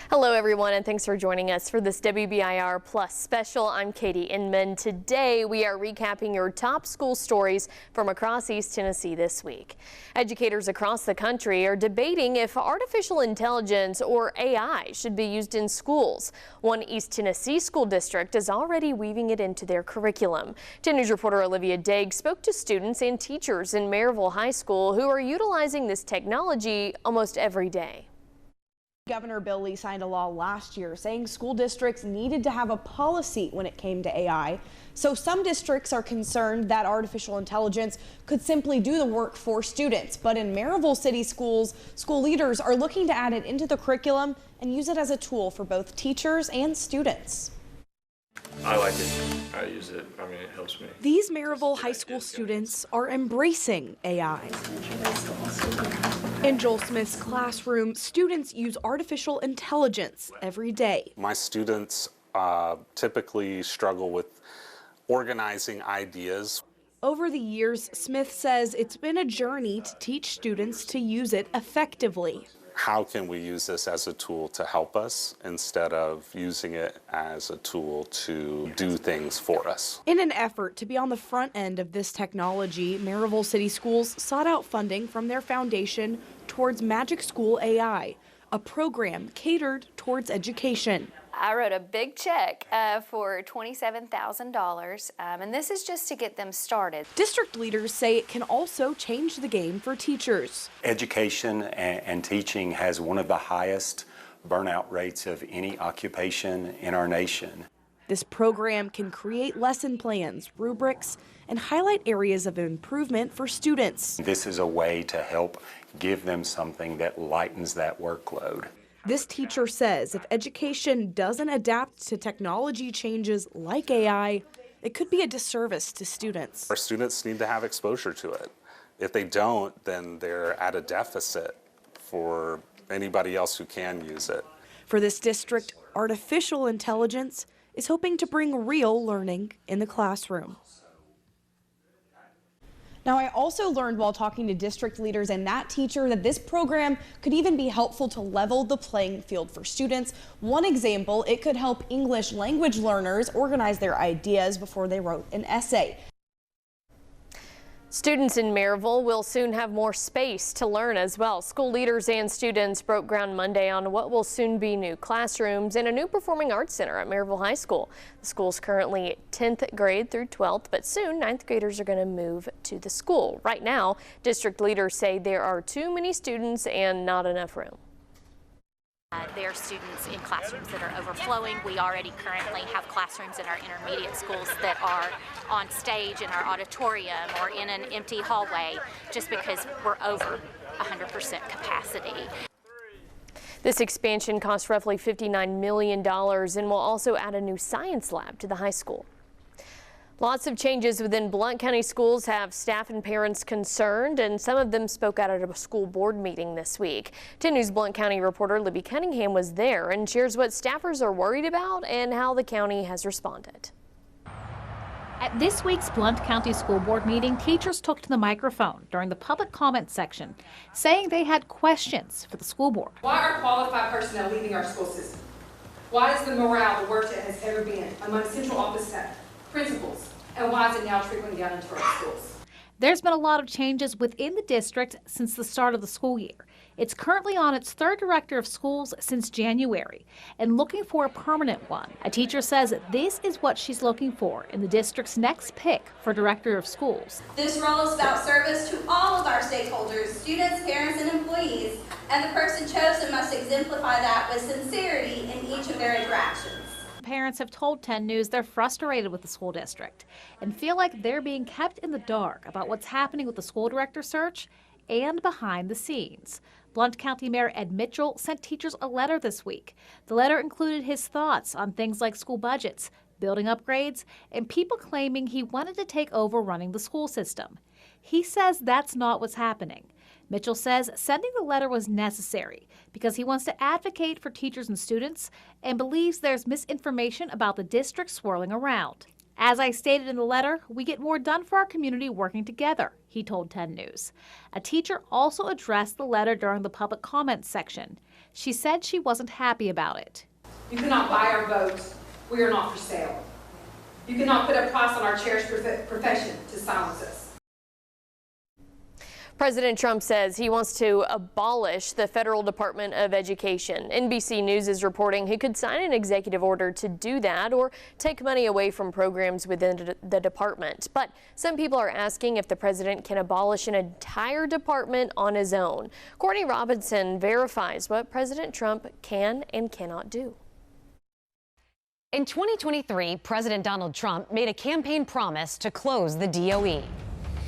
Hello everyone, and thanks for joining us for this WBIR Plus special. I'm Katie Inman. Today we are recapping your top school stories from across East Tennessee this week. Educators across the country are debating if artificial intelligence or AI should be used in schools. One East Tennessee school district is already weaving it into their curriculum. 10 News reporter Olivia Daig spoke to students and teachers in Maryville High School who are utilizing this technology almost every day. Governor Bill Lee signed a law last year saying school districts needed to have a policy when it came to AI. So some districts are concerned that artificial intelligence could simply do the work for students. But in Maryville City Schools, school leaders are looking to add it into the curriculum and use it as a tool for both teachers and students. I like it. I use it. I mean, it helps me. These Maryville High School students are embracing AI. In Joel Smith's classroom, students use artificial intelligence every day. My students typically struggle with organizing ideas. Over the years, Smith says it's been a journey to teach students to use it effectively. How can we use this as a tool to help us instead of using it as a tool to do things for us? In an effort to be on the front end of this technology, Maryville City Schools sought out funding from their foundation towards Magic School AI, a program catered towards education. I wrote a big check for $27,000, and this is just to get them started. District leaders say it can also change the game for teachers. Education and teaching has one of the highest burnout rates of any occupation in our nation. This program can create lesson plans, rubrics, and highlight areas of improvement for students. This is a way to help give them something that lightens that workload. This teacher says if education doesn't adapt to technology changes like AI, it could be a disservice to students. Our students need to have exposure to it. If they don't, then they're at a deficit for anybody else who can use it. For this district, artificial intelligence is hoping to bring real learning in the classroom. Now, I also learned while talking to district leaders and that teacher that this program could even be helpful to level the playing field for students. One example, it could help English language learners organize their ideas before they wrote an essay. Students in Maryville will soon have more space to learn as well. School leaders and students broke ground Monday on what will soon be new classrooms and a new performing arts center at Maryville High School. The school's currently 10th grade through 12th, but soon 9th graders are going to move to the school. Right now, district leaders say there are too many students and not enough room. There are students in classrooms that are overflowing. We already currently have classrooms in our intermediate schools that are on stage in our auditorium or in an empty hallway just because we're over 100% capacity. This expansion costs roughly $59 million and will also add a new science lab to the high school. Lots of changes within Blount County schools have staff and parents concerned, and some of them spoke out at a school board meeting this week. 10 News Blount County reporter Libby Cunningham was there and shares what staffers are worried about and how the county has responded. At this week's Blount County School Board meeting, teachers took to the microphone during the public comment section, saying they had questions for the school board. Why are qualified personnel leaving our school system? Why is the morale the worst it has ever been among central office staff, principals, and why is it now trickling down into our schools? There's been a lot of changes within the district since the start of the school year. It's currently on its third director of schools since January and looking for a permanent one. A teacher says this is what she's looking for in the district's next pick for director of schools. This role is about service to all of our stakeholders, students, parents, and employees, and the person chosen must exemplify that with sincerity in each of their interactions. Parents have told 10 News they're frustrated with the school district and feel like they're being kept in the dark about what's happening with the school director search and behind the scenes. Blount County Mayor Ed Mitchell sent teachers a letter this week. The letter included his thoughts on things like school budgets, building upgrades, and people claiming he wanted to take over running the school system. He says that's not what's happening. Mitchell says sending the letter was necessary because he wants to advocate for teachers and students and believes there's misinformation about the district swirling around. As I stated in the letter, we get more done for our community working together, he told 10 News. A teacher also addressed the letter during the public comments section. She said she wasn't happy about it. You cannot buy our votes. We are not for sale. You cannot put a price on our cherished profession to silence us. President Trump says he wants to abolish the Federal Department of Education. NBC News is reporting he could sign an executive order to do that or take money away from programs within the department. But some people are asking if the president can abolish an entire department on his own. Courtney Robinson verifies what President Trump can and cannot do. In 2023, President Donald Trump made a campaign promise to close the DOE.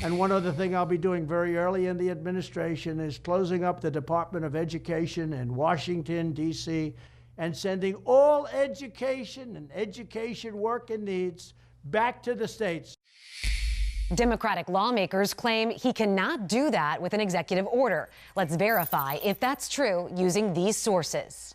And one other thing I'll be doing very early in the administration is closing up the Department of Education in Washington, D.C., and sending all education and education work and needs back to the states. Democratic lawmakers claim he cannot do that with an executive order. Let's verify if that's true using these sources.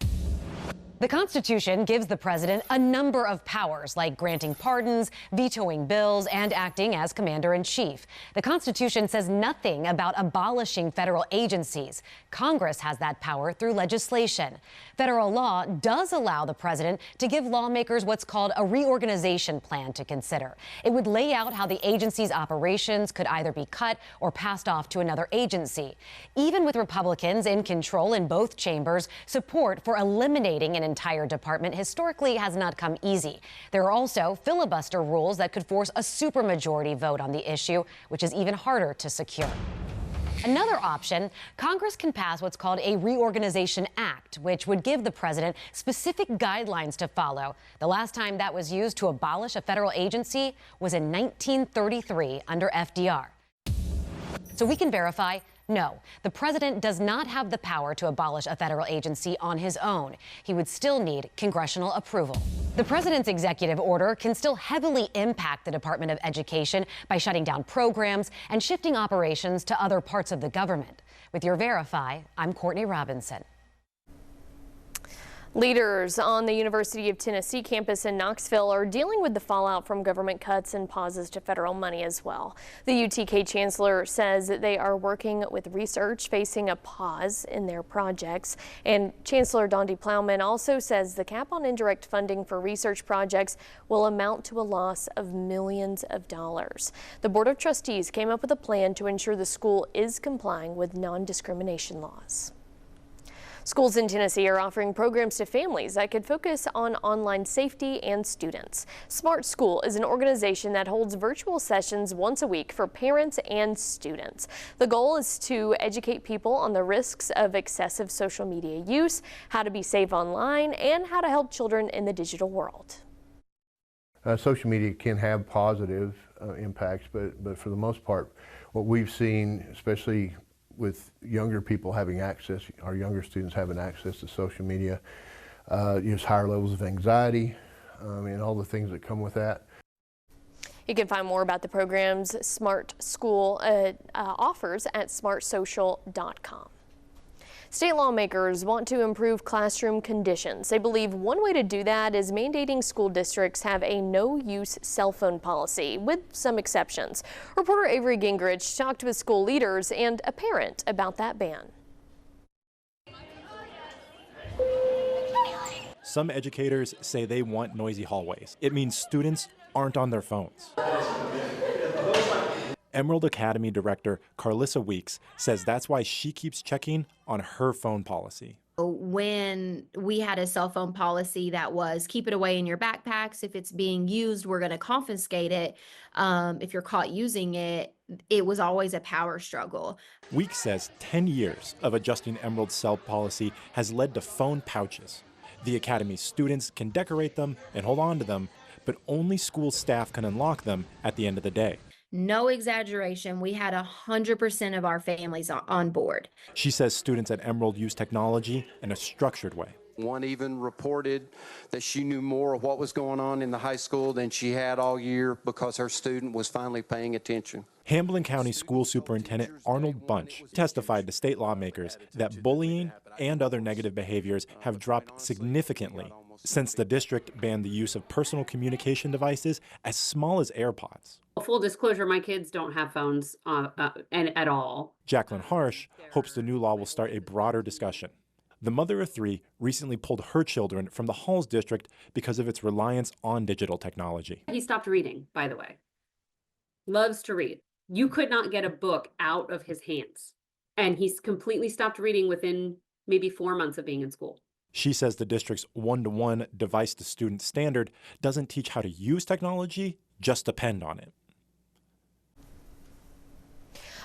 The Constitution gives the president a number of powers, like granting pardons, vetoing bills, and acting as commander-in-chief. The Constitution says nothing about abolishing federal agencies. Congress has that power through legislation. Federal law does allow the president to give lawmakers what's called a reorganization plan to consider. It would lay out how the agency's operations could either be cut or passed off to another agency. Even with Republicans in control in both chambers, support for eliminating an entire department historically has not come easy. There are also filibuster rules that could force a supermajority vote on the issue, which is even harder to secure. Another option, Congress can pass what's called a Reorganization Act, which would give the president specific guidelines to follow. The last time that was used to abolish a federal agency was in 1933 under FDR. So we can verify, no, the president does not have the power to abolish a federal agency on his own. He would still need congressional approval. The president's executive order can still heavily impact the Department of Education by shutting down programs and shifting operations to other parts of the government. With your Verify, I'm Courtney Robinson. Leaders on the University of Tennessee campus in Knoxville are dealing with the fallout from government cuts and pauses to federal money as well. The UTK chancellor says that they are working with research facing a pause in their projects. And Chancellor Dondi Plowman also says the cap on indirect funding for research projects will amount to a loss of millions of dollars. The Board of Trustees came up with a plan to ensure the school is complying with non-discrimination laws. Schools in Tennessee are offering programs to families that could focus on online safety and students. Smart School is an organization that holds virtual sessions once a week for parents and students. The goal is to educate people on the risks of excessive social media use, how to be safe online, and how to help children in the digital world. Social media can have positive impacts, but for the most part, what we've seen, especially with younger people having access, our younger students having access to social media, use higher levels of anxiety and all the things that come with that. You can find more about the programs Smart School offers at smartsocial.com. State lawmakers want to improve classroom conditions. They believe one way to do that is mandating school districts have a no-use cell phone policy, with some exceptions. Reporter Avery Gingrich talked with school leaders and a parent about that ban. Some educators say they want noisy hallways. It means students aren't on their phones. Emerald Academy director Carlissa Weeks says that's why she keeps checking on her phone policy. When we had a cell phone policy that was keep it away in your backpacks, if it's being used, we're going to confiscate it. If you're caught using it, it was always a power struggle. Weeks says 10 years of adjusting Emerald's cell policy has led to phone pouches. The Academy's students can decorate them and hold on to them, but only school staff can unlock them at the end of the day. No exaggeration, we had 100% of our families on board. She says students at Emerald use technology in a structured way. One even reported that she knew more of what was going on in the high school than she had all year because her student was finally paying attention. Hamilton County School Superintendent Arnold Bunch testified to state lawmakers that bullying and other negative behaviors have dropped significantly since the district banned the use of personal communication devices as small as AirPods. Full disclosure, my kids don't have phones at all. Jacqueline Harsh hopes the new law will start a broader discussion. The mother of 3 recently pulled her children from the Halls district because of its reliance on digital technology. He stopped reading, by the way. Loves to read. You could not get a book out of his hands. And he's completely stopped reading within maybe 4 months of being in school. She says the district's one-to-one device-to-student standard doesn't teach how to use technology, just depend on it.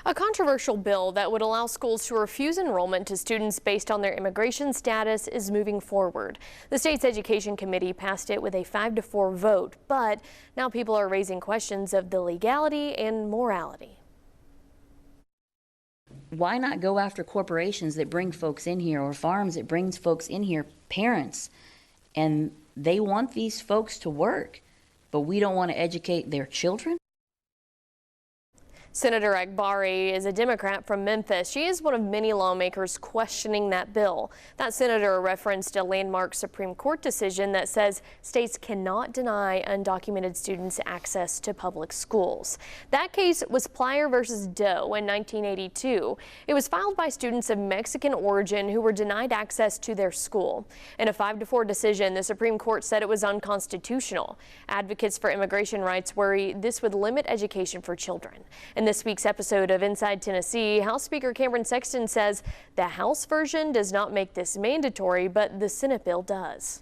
A controversial bill that would allow schools to refuse enrollment to students based on their immigration status is moving forward. The state's education committee passed it with a 5-4 vote, but now people are raising questions of the legality and morality. Why not go after corporations that bring folks in here, or farms that brings folks in here, parents, and they want these folks to work, but we don't want to educate their children? Senator Akbari is a Democrat from Memphis. She is one of many lawmakers questioning that bill. That senator referenced a landmark Supreme Court decision that says states cannot deny undocumented students access to public schools. That case was Plyer versus Doe in 1982. It was filed by students of Mexican origin who were denied access to their school. In a 5-4 decision, the Supreme Court said it was unconstitutional. Advocates for immigration rights worry this would limit education for children. In this week's episode of Inside Tennessee, House Speaker Cameron Sexton says the House version does not make this mandatory, but the Senate bill does.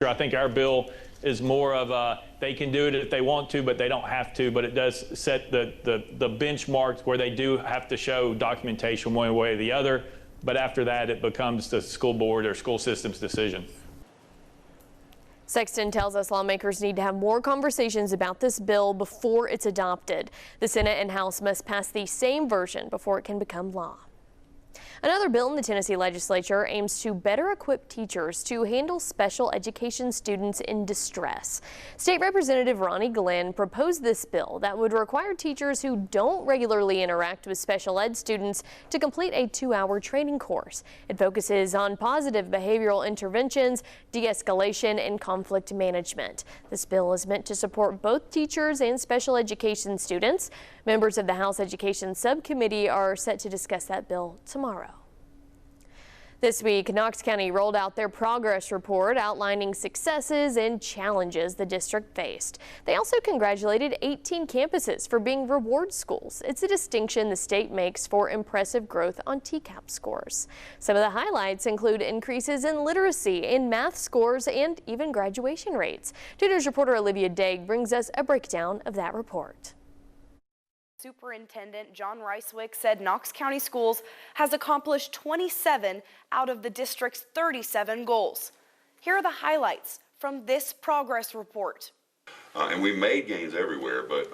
I think our bill is more of they can do it if they want to, but they don't have to. But it does set the benchmarks where they do have to show documentation one way or the other. But after that, it becomes the school board or school system's decision. Sexton tells us lawmakers need to have more conversations about this bill before it's adopted. The Senate and House must pass the same version before it can become law. Another bill in the Tennessee legislature aims to better equip teachers to handle special education students in distress. State Representative Ronnie Glenn proposed this bill that would require teachers who don't regularly interact with special ed students to complete a 2-hour training course. It focuses on positive behavioral interventions, de-escalation, and conflict management. This bill is meant to support both teachers and special education students. Members of the House Education Subcommittee are set to discuss that bill tomorrow. This week, Knox County rolled out their progress report outlining successes and challenges the district faced. They also congratulated 18 campuses for being reward schools. It's a distinction the state makes for impressive growth on TCAP scores. Some of the highlights include increases in literacy, in math scores, and even graduation rates. 2 News reporter Olivia Daig brings us a breakdown of that report. Superintendent John Ricewick said Knox County Schools has accomplished 27 out of the district's 37 goals. Here are the highlights from this progress report. And we made gains everywhere, but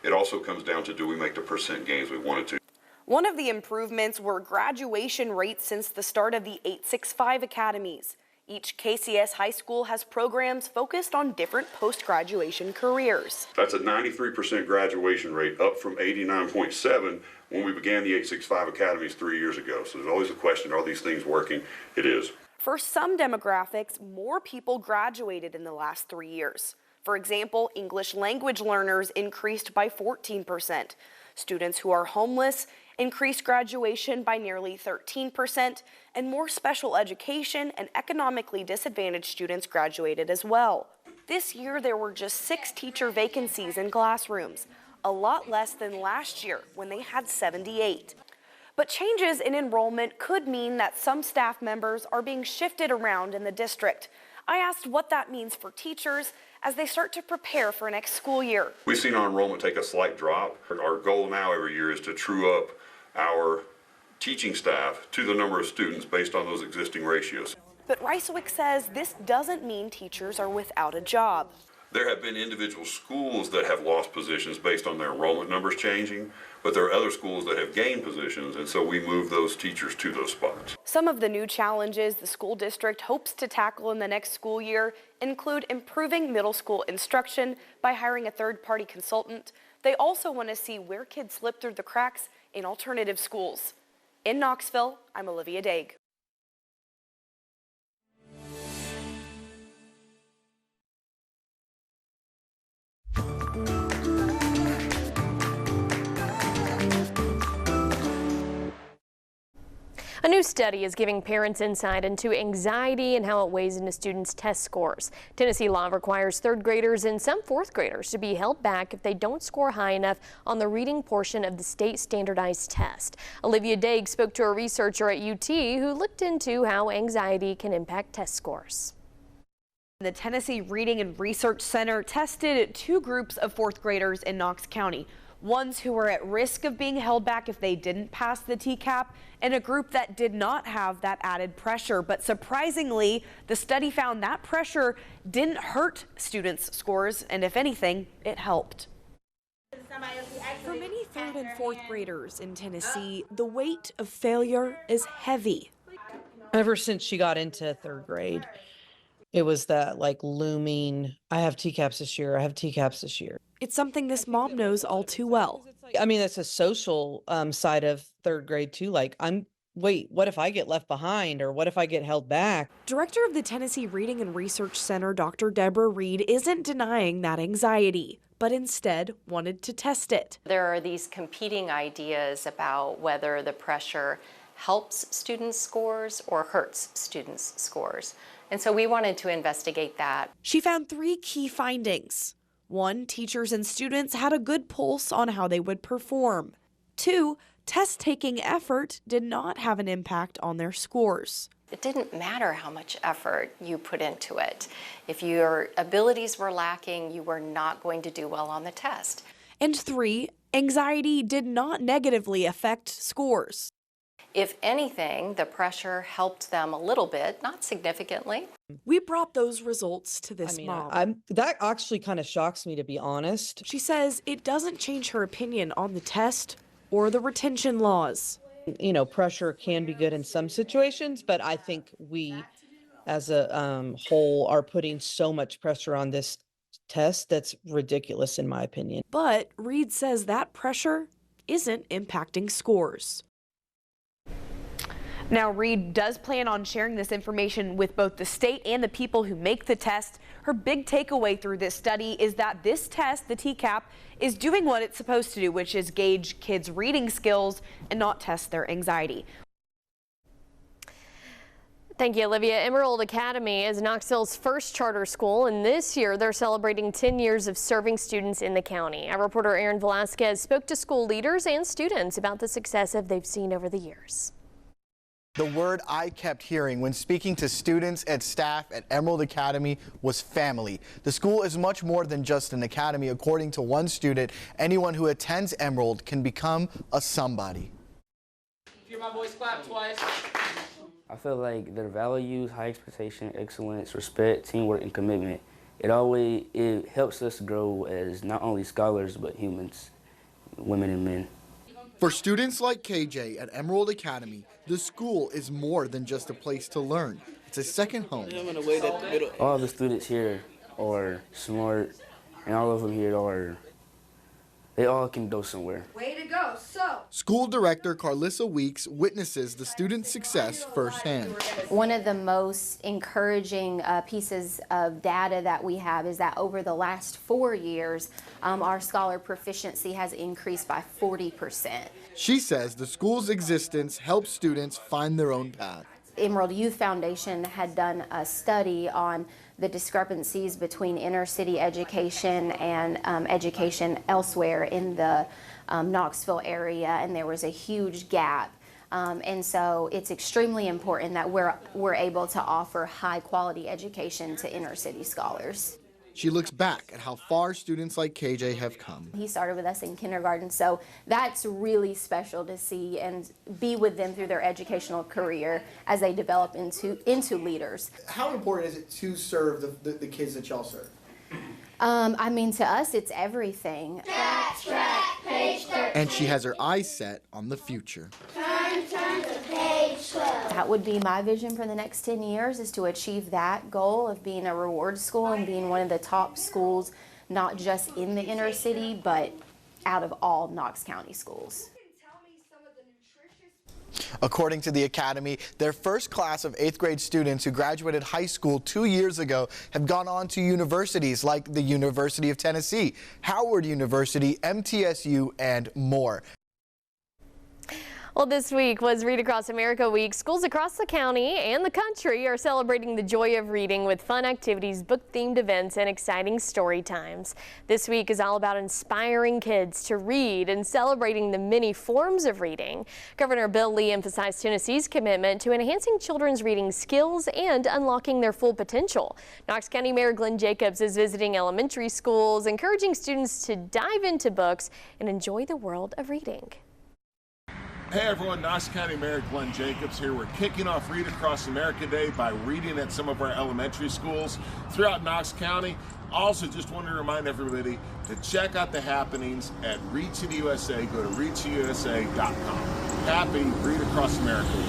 it also comes down to, do we make the percent gains we wanted to? One of the improvements were graduation rates since the start of the 865 academies. Each KCS high school has programs focused on different post-graduation careers. That's a 93% graduation rate, up from 89.7 when we began the 865 academies 3 years ago. So there's always a question, are these things working? It is. For some demographics, more people graduated in the last 3 years. For example, English language learners increased by 14%. Students who are homeless increased graduation by nearly 13%, and more special education and economically disadvantaged students graduated as well. This year, there were just 6 teacher vacancies in classrooms, a lot less than last year when they had 78. But changes in enrollment could mean that some staff members are being shifted around in the district. I asked what that means for teachers as they start to prepare for next school year. We've seen our enrollment take a slight drop. Our goal now every year is to true up our teaching staff to the number of students based on those existing ratios. But Ricewick says this doesn't mean teachers are without a job. There have been individual schools that have lost positions based on their enrollment numbers changing, but there are other schools that have gained positions, and so we move those teachers to those spots. Some of the new challenges the school district hopes to tackle in the next school year include improving middle school instruction by hiring a third-party consultant. They also want to see where kids slip through the cracks in alternative schools. In Knoxville, I'm Olivia Daig. A new study is giving parents insight into anxiety and how it weighs into students' test scores. Tennessee law requires third graders and some fourth graders to be held back if they don't score high enough on the reading portion of the state standardized test. Olivia Daig spoke to a researcher at UT who looked into how anxiety can impact test scores. The Tennessee Reading and Research Center tested two groups of fourth graders in Knox County. Ones who were at risk of being held back if they didn't pass the TCAP, and a group that did not have that added pressure. But surprisingly, the study found that pressure didn't hurt students' scores, and if anything, it helped. For many third and fourth graders in Tennessee, the weight of failure is heavy. Ever since she got into third grade, it was that looming, I have TCAPs this year, I have TCAPs this year. It's something this mom knows all too well. I mean, that's a social side of third grade too. Wait, what if I get left behind or what if I get held back? Director of the Tennessee Reading and Research Center, Dr. Deborah Reed, isn't denying that anxiety, but instead wanted to test it. There are these competing ideas about whether the pressure helps students' scores or hurts students' scores. And so we wanted to investigate that. She found three key findings. 1, teachers and students had a good pulse on how they would perform. 2, test-taking effort did not have an impact on their scores. It didn't matter how much effort you put into it. If your abilities were lacking, you were not going to do well on the test. And 3, anxiety did not negatively affect scores. If anything, the pressure helped them a little bit, not significantly. We brought those results to this mom. That actually kind of shocks me, to be honest. She says it doesn't change her opinion on the test or the retention laws. You know, pressure can be good in some situations, but I think we as a whole are putting so much pressure on this test that's ridiculous in my opinion. But Reed says that pressure isn't impacting scores. Now, Reed does plan on sharing this information with both the state and the people who make the test. Her big takeaway through this study is that this test, the TCAP, is doing what it's supposed to do, which is gauge kids' reading skills and not test their anxiety. Thank you, Olivia. Emerald Academy is Knoxville's first charter school, and this year they're celebrating 10 years of serving students in the county. Our reporter Aaron Velasquez spoke to school leaders and students about the success they've seen over the years. The word I kept hearing when speaking to students and staff at Emerald Academy was family. The school is much more than just an academy. According to one student, anyone who attends Emerald can become a somebody. If you're my voice, clap twice. I feel like their values, high expectation, excellence, respect, teamwork, and commitment, it helps us grow as not only scholars, but humans, women and men. For students like KJ at Emerald Academy, the school is more than just a place to learn. It's a second home. All the students here are smart, and all of them here they all can go somewhere. Way to go, so. School director Carlissa Weeks witnesses the students' success firsthand. One of the most encouraging pieces of data that we have is that over the last 4 years, our scholar proficiency has increased by 40%. She says the school's existence helps students find their own path. Emerald Youth Foundation had done a study on the discrepancies between inner city education and education elsewhere in the Knoxville area, and there was a huge gap. And so it's extremely important that we're able to offer high quality education to inner city scholars. She looks back at how far students like KJ have come. He started with us in kindergarten, so that's really special to see and be with them through their educational career as they develop into leaders. How important is it to serve the kids that y'all serve? I mean, to us, it's everything. Page 13. And she has her eyes set on the future. Turn to page 12. That would be my vision for the next 10 years, is to achieve that goal of being a reward school and being one of the top schools, not just in the inner city, but out of all Knox County schools. According to the Academy, their first class of 8th grade students who graduated high school 2 years ago have gone on to universities like the University of Tennessee, Howard University, MTSU, and more. Well, this week was Read Across America Week. Schools across the county and the country are celebrating the joy of reading with fun activities, book-themed events, and exciting story times. This week is all about inspiring kids to read and celebrating the many forms of reading. Governor Bill Lee emphasized Tennessee's commitment to enhancing children's reading skills and unlocking their full potential. Knox County Mayor Glenn Jacobs is visiting elementary schools, encouraging students to dive into books and enjoy the world of reading. Hey everyone, Knox County Mayor Glenn Jacobs here. We're kicking off Read Across America Day by reading at some of our elementary schools throughout Knox County. Also, just want to remind everybody to check out the happenings at Reach in the USA. Go to reachintheusa.com. Happy Read Across America Week.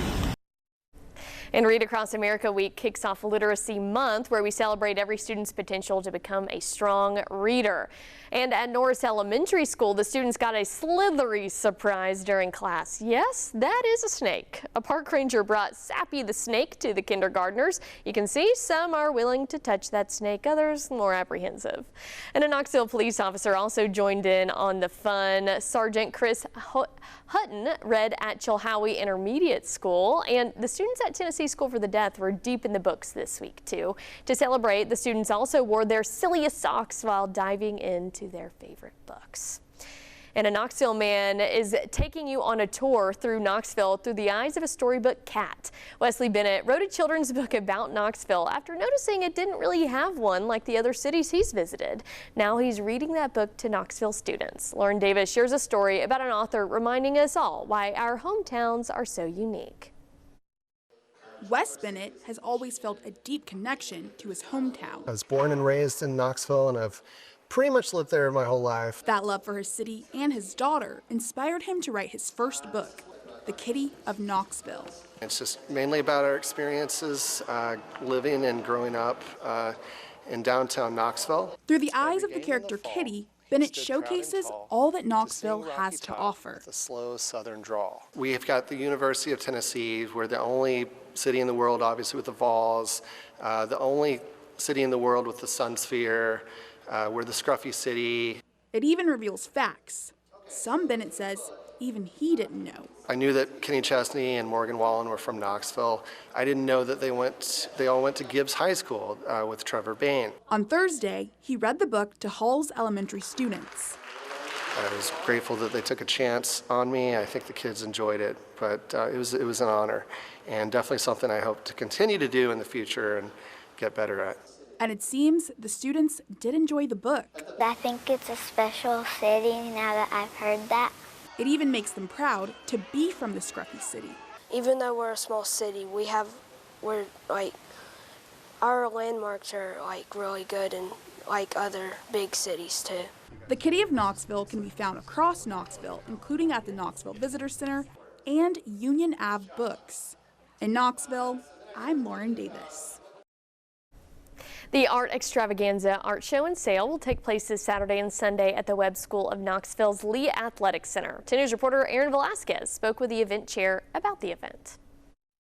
And Read Across America Week kicks off Literacy Month, where we celebrate every student's potential to become a strong reader. And at Norris Elementary School, the students got a slithery surprise during class. Yes, that is a snake. A park ranger brought Sappy the snake to the kindergartners. You can see some are willing to touch that snake, others more apprehensive. And a Knoxville police officer also joined in on the fun. Sergeant Chris Hutton read at Chilhowie Intermediate School, and the students at Tennessee School for the Deaf were deep in the books this week too. To celebrate, the students also wore their silliest socks while diving into their favorite books. And a Knoxville man is taking you on a tour through Knoxville through the eyes of a storybook cat. Wesley Bennett wrote a children's book about Knoxville after noticing it didn't really have one like the other cities he's visited. Now he's reading that book to Knoxville students. Lauren Davis shares a story about an author reminding us all why our hometowns are so unique. Wes Bennett has always felt a deep connection to his hometown. I was born and raised in Knoxville, and I've pretty much lived there my whole life. That love for his city and his daughter inspired him to write his first book, The Kitty of Knoxville. It's just mainly about our experiences living and growing up in downtown Knoxville. Through the eyes of the character Kitty, Bennett showcases all that Knoxville has to offer. The slow southern drawl. We've got the University of Tennessee. We're the only city in the world, obviously, with the Vols. The only city in the world with the Sun Sphere. We're the scruffy city. It even reveals facts. Some, Bennett says, even he didn't know. I knew that Kenny Chesney and Morgan Wallen were from Knoxville. I didn't know that they all went to Gibbs High School with Trevor Bain. On Thursday, he read the book to Hull's elementary students. I was grateful that they took a chance on me. I think the kids enjoyed it, but it was an honor, and definitely something I hope to continue to do in the future and get better at. And it seems the students did enjoy the book. I think it's a special city now that I've heard that. It even makes them proud to be from the scruffy city. Even though we're a small city, our landmarks are really good and like other big cities too. The Kitty of Knoxville can be found across Knoxville, including at the Knoxville Visitor Center and Union Ave Books. In Knoxville, I'm Lauren Davis. The Art Extravaganza Art Show and Sale will take place this Saturday and Sunday at the Webb School of Knoxville's Lee Athletic Center. 10 News reporter Aaron Velasquez spoke with the event chair about the event.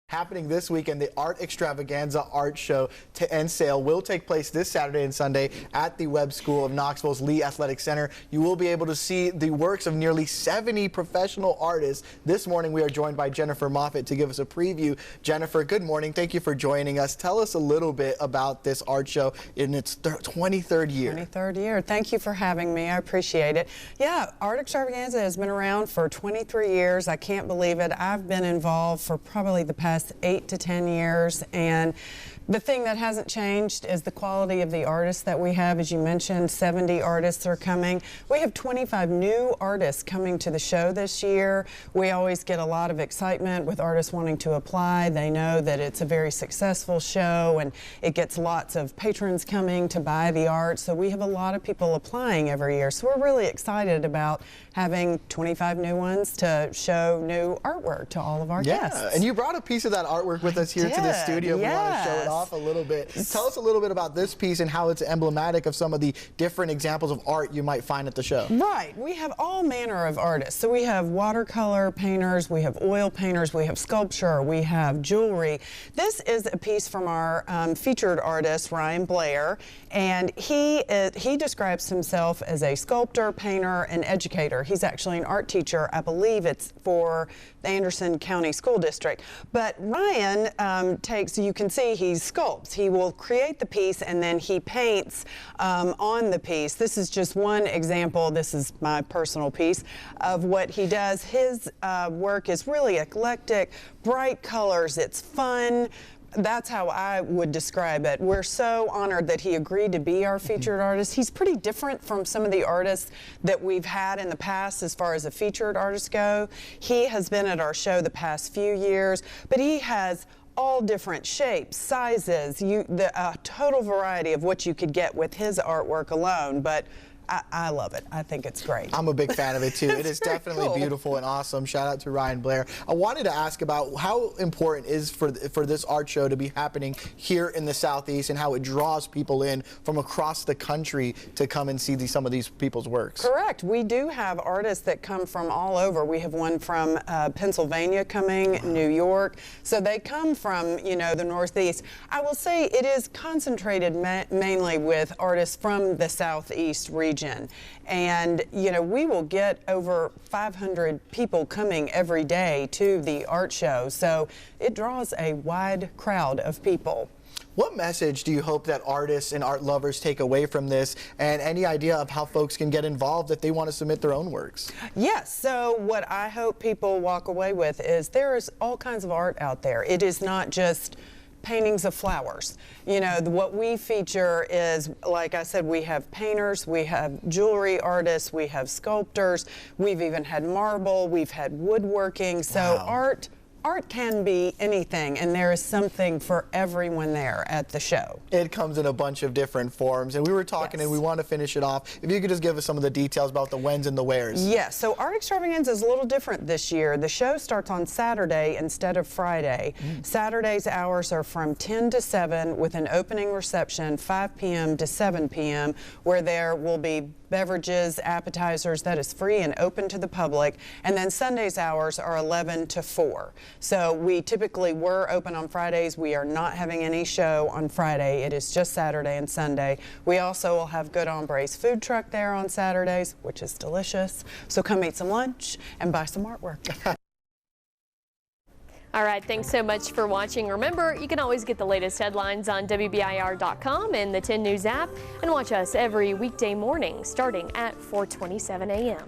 Happening this weekend, the Art Extravaganza Art Show and Sale will take place this Saturday and Sunday at the Webb School of Knoxville's Lee Athletic Center. You will be able to see the works of nearly 70 professional artists. This morning, we are joined by Jennifer Moffitt to give us a preview. Jennifer, good morning. Thank you for joining us. Tell us a little bit about this art show in its 23rd year. 23rd year. Thank you for having me. I appreciate it. Yeah, Art Extravaganza has been around for 23 years. I can't believe it. I've been involved for probably the past 8 to 10 years, and the thing that hasn't changed is the quality of the artists that we have. As you mentioned, 70 artists are coming. We have 25 new artists coming to the show this year. We always get a lot of excitement with artists wanting to apply. They know that it's a very successful show and it gets lots of patrons coming to buy the art. So we have a lot of people applying every year. So we're really excited about having 25 new ones to show new artwork to all of our guests. And you brought a piece of that artwork with us here to the studio. We want to show it off. off a little bit. Tell us a little bit about this piece and how it's emblematic of some of the different examples of art you might find at the show. Right. We have all manner of artists. So we have watercolor painters, we have oil painters, we have sculpture, we have jewelry. This is a piece from our featured artist, Ryan Blair, and he describes himself as a sculptor, painter, and educator. He's actually an art teacher. I believe it's for the Anderson County School District. But Ryan you can see he sculpts. He will create the piece and then he paints on the piece. This is just one example. This is my personal piece of what he does. His work is really eclectic, bright colors. It's fun. That's how I would describe it. We're so honored that he agreed to be our featured artist. He's pretty different from some of the artists that we've had in the past as far as a featured artist go. He has been at our show the past few years, but he has all different shapes, sizes, a total variety of what you could get with his artwork alone. But I love it. I think it's great. I'm a big fan of it too. It is definitely cool. beautiful and awesome. Shout out to Ryan Blair. I wanted to ask about how important is for this art show to be happening here in the Southeast and how it draws people in from across the country to come and see some of these people's works. Correct. We do have artists that come from all over. We have one from Pennsylvania coming, New York. So they come from, the Northeast. I will say it is concentrated mainly with artists from the Southeast region. And, we will get over 500 people coming every day to the art show. So it draws a wide crowd of people. What message do you hope that artists and art lovers take away from this, and any idea of how folks can get involved if they want to submit their own works? Yes, so what I hope people walk away with is there is all kinds of art out there. It is not just paintings of flowers. What we feature is, like I said, we have painters, we have jewelry artists, we have sculptors, we've even had marble, we've had woodworking. So wow. Art can be anything, and there is something for everyone there at the show. It comes in a bunch of different forms, and we were talking, yes. and we want to finish it off. If you could just give us some of the details about the whens and the wheres. Yes, so Art Extravaganza is a little different this year. The show starts on Saturday instead of Friday. Saturday's hours are from 10 to 7 with an opening reception 5 p.m. to 7 p.m. where there will be beverages, appetizers, that is free and open to the public. And then Sunday's hours are 11 to 4. So we typically were open on Fridays. We are not having any show on Friday. It is just Saturday and Sunday. We also will have Good Hombre's food truck there on Saturdays, which is delicious. So come eat some lunch and buy some artwork. All right, thanks so much for watching. Remember, you can always get the latest headlines on WBIR.com and the 10 News app, and watch us every weekday morning starting at 4:27 a.m.